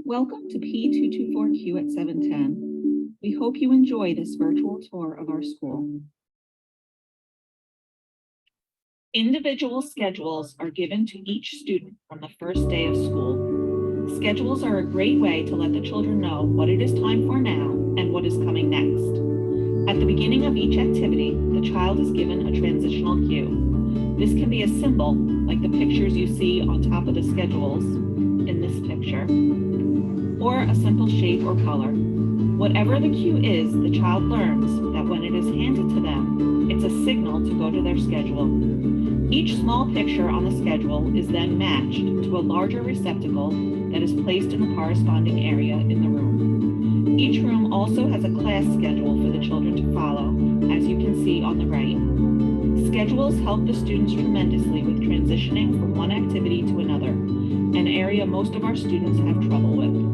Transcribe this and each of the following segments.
Welcome to P224Q1117. We hope you enjoy this virtual tour of our school. Individual schedules are given to each student on the first day of school. Schedules are a great way to let the children know what it is time for now and what is coming next. At the beginning of each activity, the child is given a transitional cue. This can be as simple, like the pictures you see on top of the schedules in this picture, or a simple shape or color. Whatever the cue is, the child learns that when it is handed to them, it's a signal to go to their schedule. Each small picture on the schedule is then matched to a larger receptacle that is placed in the corresponding area in the room. Each room also has a class schedule for the children to follow, as you can see on the right. Schedules help the students tremendously with transitioning from one activity to another, an area most of our students have trouble with.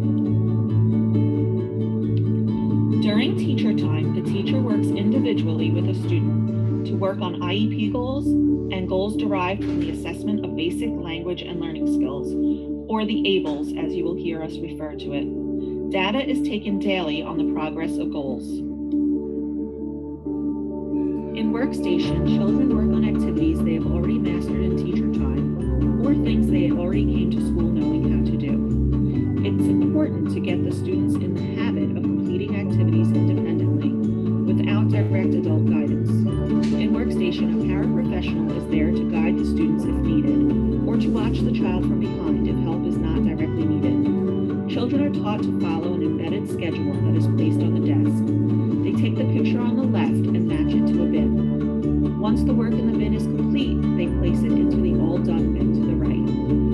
During teacher time, the teacher works individually with a student to work on IEP goals and goals derived from the assessment of basic language and learning skills, or the ABLES, as you will hear us refer to it. Data is taken daily on the progress of goals. In Workstation, children work on activities they have already mastered in teacher time, or things they already came to school knowing how to do. It's important to get the students in the habit of completing activities independently, without direct adult guidance. In Workstation, a paraprofessional is there to guide the students if needed, or to watch the child from behind if help is not directly needed. Children are taught to follow an embedded schedule that is placed on the desk. They take the picture on the left and match it to a bin. Once the work in the bin is complete, they place it into the all done bin to the right.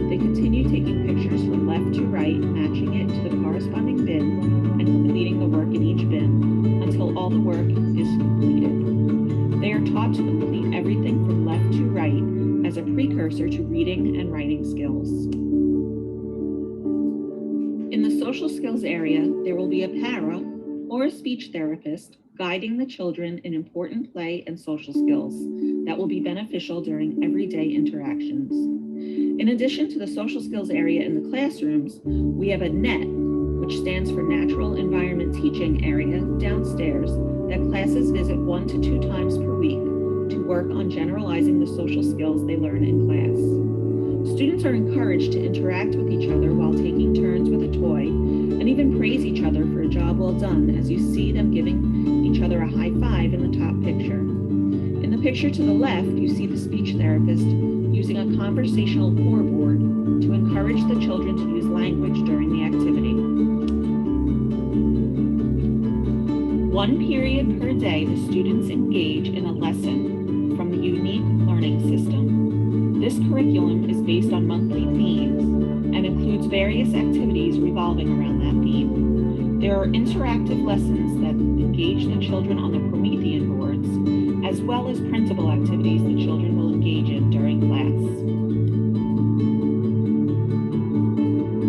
They continue taking pictures from left to right, matching it to the corresponding bin and completing the work in each bin until all the work is completed. They are taught to complete everything from left to right as a precursor to reading and writing skills. In the social skills area, there will be a para or a speech therapist guiding the children in important play and social skills that will be beneficial during everyday interactions. In addition to the social skills area in the classrooms, we have a NET, which stands for Natural Environment Teaching Area, downstairs that classes visit 1 to 2 times per week to work on generalizing the social skills they learn in class. Students are encouraged to interact with each other while taking turns with a toy and even praise each other for a job well done, as you see them giving each other a high five in the top picture. In the picture to the left, you see the speech therapist using a conversational core board to encourage the children to use language during the activity. 1 period per day, the students engage in a lesson from the unique learning system. This curriculum is based on monthly themes and includes various activities revolving around that theme. There are interactive lessons that engage the children on the Promethean boards, as well as printable activities the children will engage in during class.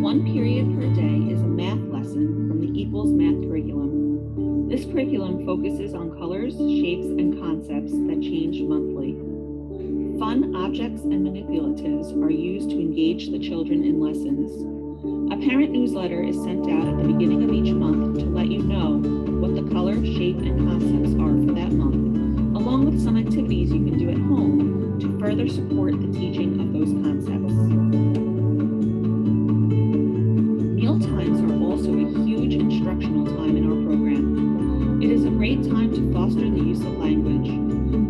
1 period per day is a math lesson from the Equals Math curriculum. This curriculum focuses on colors, shapes, and concepts that change monthly. Fun objects and manipulatives are used to engage the children in lessons. A parent newsletter is sent out at the beginning of each month to let you know what the color, shape, and concepts are for that month, along with some activities you can do at home to further support the teaching of those concepts. Meal times are also a huge instructional time in our program. It is a great time to foster the use of language.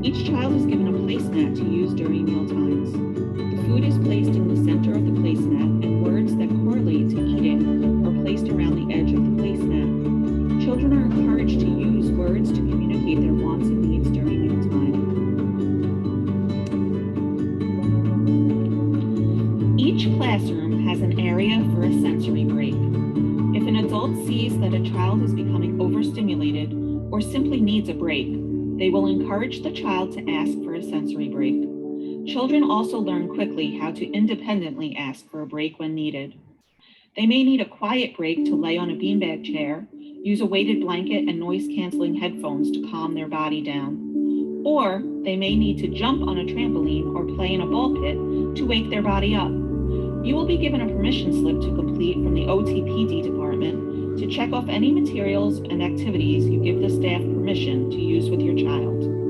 Each child is given a placemat to use during meal times. The food is placed in the center of the placemat, and words that correlate to eating are placed around the edge of the placemat. Children are encouraged to use words to communicate their wants and needs during mealtime. Each classroom has an area for a sensory break. If an adult sees that a child is becoming overstimulated or simply needs a break, they will encourage the child to ask for a sensory break. Children also learn quickly how to independently ask for a break when needed. They may need a quiet break to lay on a beanbag chair, use a weighted blanket and noise-canceling headphones to calm their body down. Or they may need to jump on a trampoline or play in a ball pit to wake their body up. You will be given a permission slip to complete from the OTPD department to check off any materials and activities you give the staff permission to use with your child.